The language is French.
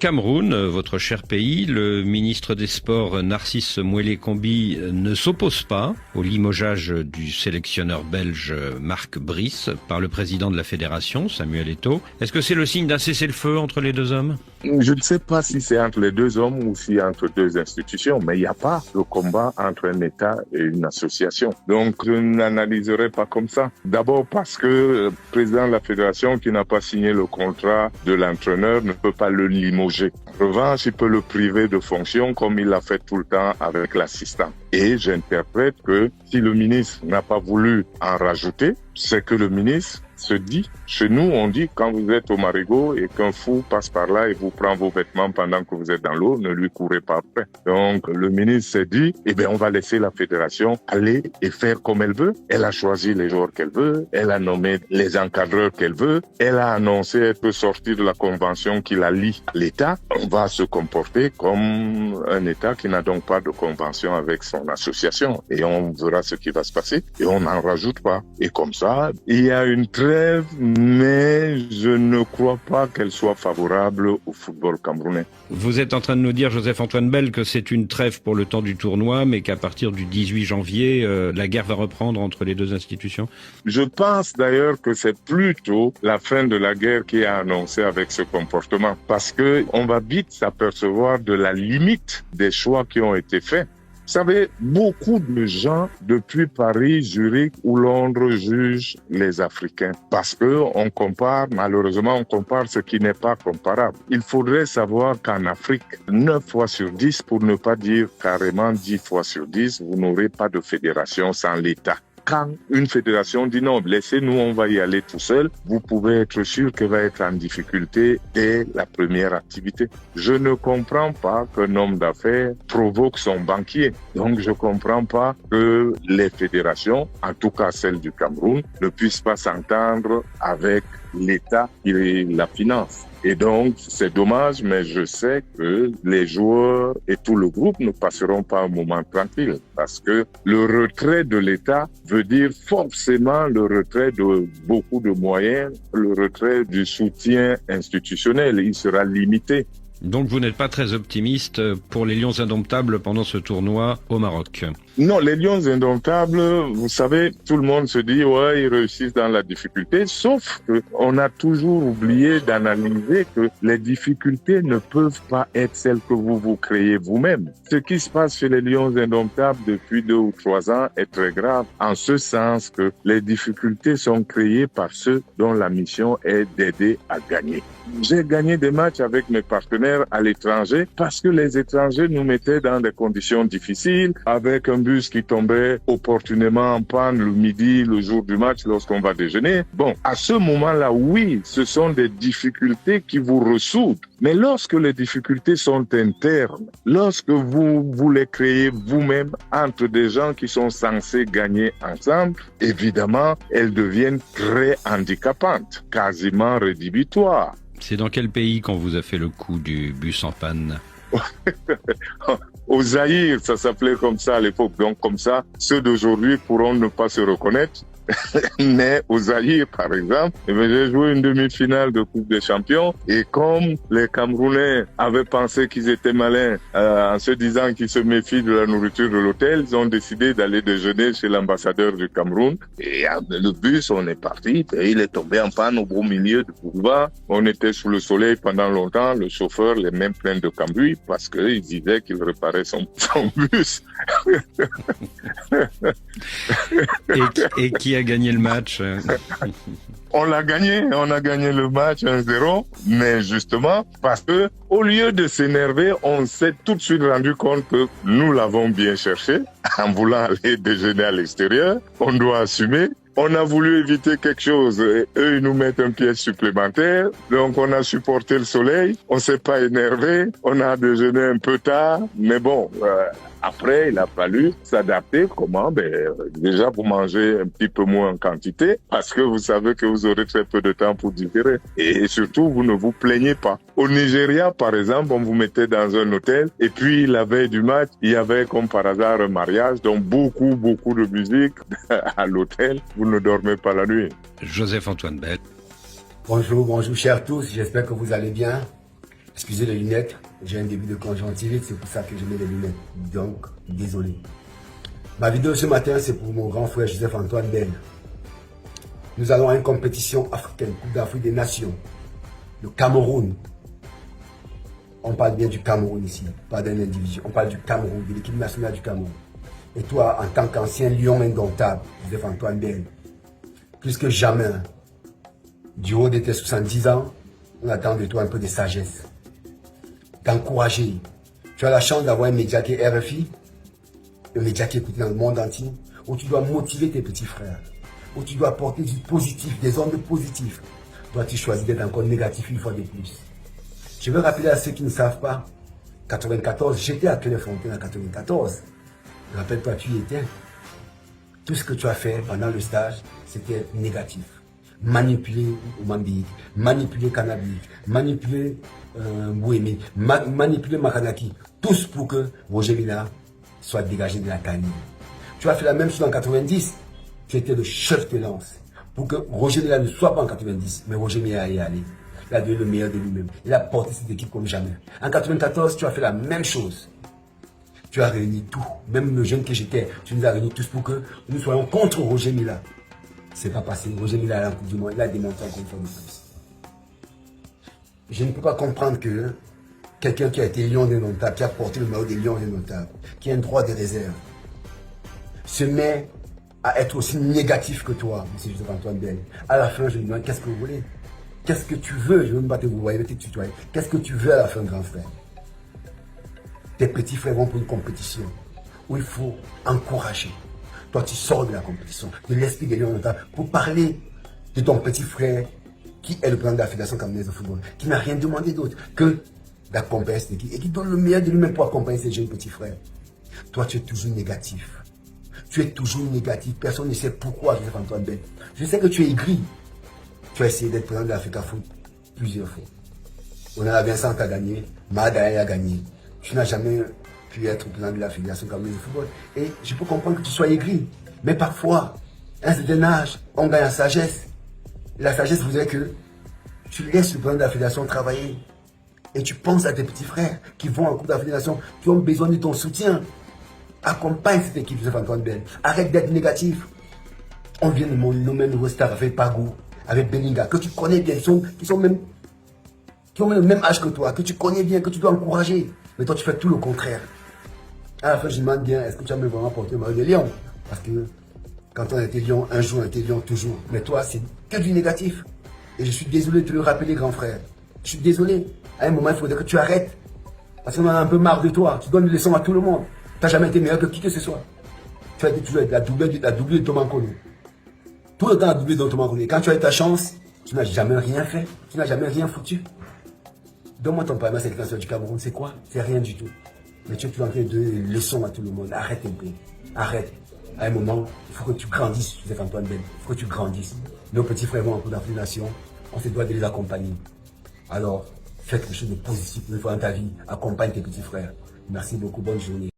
Cameroun, votre cher pays, le ministre des Sports Narcisse Mouélé-Combi ne s'oppose pas au limogeage du sélectionneur belge Marc Brice par le président de la fédération, Samuel Eto'o. Est-ce que c'est le signe d'un cessez-le-feu entre les deux hommes? Je ne sais pas si c'est entre les deux hommes ou si entre deux institutions, mais il n'y a pas de combat entre un État et une association. Donc, je n'analyserai pas comme ça. D'abord parce que le président de la fédération qui n'a pas signé le contrat de l'entraîneur ne peut pas le limoger. En revanche, il peut le priver de fonction comme il l'a fait tout le temps avec l'assistant. Et j'interprète que si le ministre n'a pas voulu en rajouter, c'est que le ministre se dit, chez nous on dit quand vous êtes au marigot et qu'un fou passe par là et vous prend vos vêtements pendant que vous êtes dans l'eau, ne lui courez pas après. Donc le ministre s'est dit, on va laisser la fédération aller et faire comme elle veut. Elle a choisi les joueurs qu'elle veut, elle a nommé les encadreurs qu'elle veut, elle a annoncé être sortie de la convention qui la lie à l'État. On va se comporter comme un État qui n'a donc pas de convention avec son association et on verra ce qui va se passer et on n'en rajoute pas. Et comme ça, il y a une trêve, mais je ne crois pas qu'elle soit favorable au football camerounais. Vous êtes en train de nous dire, Joseph-Antoine Bell, que c'est une trêve pour le temps du tournoi, mais qu'à partir du 18 janvier, la guerre va reprendre entre les deux institutions? Je pense d'ailleurs que c'est plutôt la fin de la guerre qui est annoncée avec ce comportement, parce que on va vite s'apercevoir de la limite des choix qui ont été faits. Vous savez, beaucoup de gens depuis Paris, Zurich ou Londres jugent les Africains parce que malheureusement, on compare ce qui n'est pas comparable. Il faudrait savoir qu'en Afrique, 9 fois sur 10, pour ne pas dire carrément 10 fois sur 10, vous n'aurez pas de fédération sans l'État. Quand une fédération dit non, laissez-nous, on va y aller tout seul, vous pouvez être sûr qu'elle va être en difficulté dès la première activité. Je ne comprends pas qu'un homme d'affaires provoque son banquier. Donc je ne comprends pas que les fédérations, en tout cas celle du Cameroun, ne puissent pas s'entendre avec l'État qui la finance. Et donc, c'est dommage, mais je sais que les joueurs et tout le groupe ne passeront pas un moment tranquille parce que le retrait de l'État veut dire forcément le retrait de beaucoup de moyens, le retrait du soutien institutionnel. Il sera limité. Donc vous n'êtes pas très optimiste pour les Lions indomptables pendant ce tournoi au Maroc? Non, les Lions indomptables, vous savez, tout le monde se dit, ouais, ils réussissent dans la difficulté, sauf que on a toujours oublié d'analyser que les difficultés ne peuvent pas être celles que vous créez vous-même. Ce qui se passe chez les Lions indomptables depuis 2 ou 3 ans est très grave, en ce sens que les difficultés sont créées par ceux dont la mission est d'aider à gagner. J'ai gagné des matchs avec mes partenaires à l'étranger parce que les étrangers nous mettaient dans des conditions difficiles, avec un bus qui tombait opportunément en panne le midi, le jour du match, lorsqu'on va déjeuner. Bon, à ce moment-là, oui, ce sont des difficultés qui vous ressoudent. Mais lorsque les difficultés sont internes, lorsque vous les créez vous-même entre des gens qui sont censés gagner ensemble, évidemment, elles deviennent très handicapantes, quasiment rédhibitoires. C'est dans quel pays qu'on vous a fait le coup du bus en panne? Au Zaïre, ça s'appelait comme ça à l'époque. Donc comme ça, ceux d'aujourd'hui pourront ne pas se reconnaître. Mais au Zaïre, par exemple, j'ai joué une demi-finale de Coupe des Champions et comme les Camerounais avaient pensé qu'ils étaient malins en se disant qu'ils se méfient de la nourriture de l'hôtel, ils ont décidé d'aller déjeuner chez l'ambassadeur du Cameroun. Et le bus, on est parti et il est tombé en panne au beau milieu du boulevard. On était sous le soleil pendant longtemps. Le chauffeur les mains pleines de cambouis parce qu'il disait qu'il réparait son bus. Et qui a gagné le match? On a gagné le match 1-0, mais justement parce que au lieu de s'énerver, on s'est tout de suite rendu compte que nous l'avons bien cherché en voulant aller déjeuner à l'extérieur. On doit assumer. On a voulu éviter quelque chose et eux, ils nous mettent un piège supplémentaire. Donc, on a supporté le soleil. On s'est pas énervé. On a déjeuné un peu tard. Mais bon, après, il a fallu s'adapter. Comment? Déjà, vous mangez un petit peu moins en quantité parce que vous savez que vous aurez très peu de temps pour digérer. Et surtout, vous ne vous plaignez pas. Au Nigeria, par exemple, on vous mettait dans un hôtel et puis la veille du match, il y avait comme par hasard un mariage, donc beaucoup de musique à l'hôtel. Vous ne dormez pas la nuit. Joseph-Antoine Bell. Bonjour chers tous, j'espère que vous allez bien. Excusez les lunettes, j'ai un début de conjonctivite, c'est pour ça que je mets les lunettes. Donc, désolé. Ma vidéo ce matin, c'est pour mon grand frère Joseph-Antoine Bell. Nous allons à une compétition africaine, Coupe d'Afrique des Nations. Le Cameroun. On parle bien du Cameroun ici, pas d'un individu. On parle du Cameroun, de l'équipe nationale du Cameroun. Et toi, en tant qu'ancien lion indomptable, Joseph-Antoine Bell, plus que jamais, du haut de tes 70 ans, on attend de toi un peu de sagesse, d'encourager. Tu as la chance d'avoir un média qui est RFI, un média qui est écouté dans le monde entier, où tu dois motiver tes petits frères, où tu dois apporter du positif, des ondes positives. Toi, tu choisis d'être encore négatif une fois de plus. Je veux rappeler à ceux qui ne savent pas, 94, j'étais à Clairefontaine en 94. Rappelle-toi, tu y étais. Tout ce que tu as fait pendant le stage, c'était négatif. Manipuler Mambik, manipuler Kanabik, manipuler Bouémé, manipuler Makanaki. Tous pour que Roger Mila soit dégagé de la canine. Tu as fait la même chose en 90. Tu étais le chef de lance. Pour que Roger Mila ne soit pas en 90, mais Roger Mila y est allé. Il a donné le meilleur de lui-même. Il a porté cette équipe comme jamais. En 94, tu as fait la même chose. Tu as réuni tout. Même le jeune que j'étais, tu nous as réunis tous pour que nous soyons contre Roger Mila. C'est pas passé. Roger Mila a la Coupe du Monde. Il a démontré encore une fois de plus. Je ne peux pas comprendre que quelqu'un qui a été lion indomptable, qui a porté le maillot des lions indomptables, qui a un droit de réserve, se met à être aussi négatif que toi, M. Joseph-Antoine Bell. À la fin, je me demande, qu'est-ce que vous voulez? Qu'est-ce que tu veux? Je ne veux même pas te vous voyez, te tutoyer. Qu'est-ce que tu veux à la fin, grand frère? Tes petits frères vont pour une compétition où il faut encourager. Toi, tu sors de la compétition, de l'esprit des lions pour parler de ton petit frère qui est le président de la Fédération camerounaise de football, qui n'a rien demandé d'autre que d'accompagner cette équipe et qui donne le meilleur de lui-même pour accompagner ses jeunes petits frères. Toi, tu es toujours négatif. Tu es toujours négatif. Personne ne sait pourquoi, Joseph-Antoine Bell. Je sais que tu es aigri. Tu as essayé d'être président de l'Africa Foot plusieurs fois. On a Vincent qui a gagné, Mahadaï a gagné. Tu n'as jamais pu être président de la Fédération camerounaise de football. Et je peux comprendre que tu sois aigri. Mais parfois, à un certain âge, on gagne en sagesse. Et la sagesse voudrait que tu laisses le président de la Fédération travailler. Et tu penses à tes petits frères qui vont en Coupe de la Fédération, qui ont besoin de ton soutien. Accompagne cette équipe, Joseph-Antoine Bell. Arrête d'être négatif. On vient de nommer un nouveau star avec Pagou, avec Belinga, que tu connais bien, qui ont même le même âge que toi, que tu connais bien, que tu dois encourager. Mais toi, tu fais tout le contraire. À la fin, je me demande bien, est-ce que tu as même vraiment porté le maillot de Lion? Parce que quand on était Lion, un jour, on était Lion toujours. Mais toi, c'est que du négatif. Et je suis désolé de te le rappeler, grand frère. Je suis désolé. À un moment, il faudrait que tu arrêtes. Parce qu'on en a un peu marre de toi. Tu donnes des leçons à tout le monde. Tu n'as jamais été meilleur que qui que ce soit. Tu as été toujours la doublée de Thomas Kono. Tout le temps, la doublée de Thomas Kono. Et quand tu as eu ta chance, tu n'as jamais rien fait. Tu n'as jamais rien foutu. Donne-moi ton palmarès avec l'Institut du Cameroun. C'est quoi? C'est rien du tout. Mais tu es toujours en train de donner des leçons à tout le monde. Arrête un peu. Arrête. À un moment, il faut que tu grandisses, Joseph-Antoine Bell. Il faut que tu grandisses. Nos petits frères vont en Coupe d'Afrique des Nations. On se doit de les accompagner. Alors, fais quelque chose de positif une fois dans ta vie. Accompagne tes petits frères. Merci beaucoup. Bonne journée.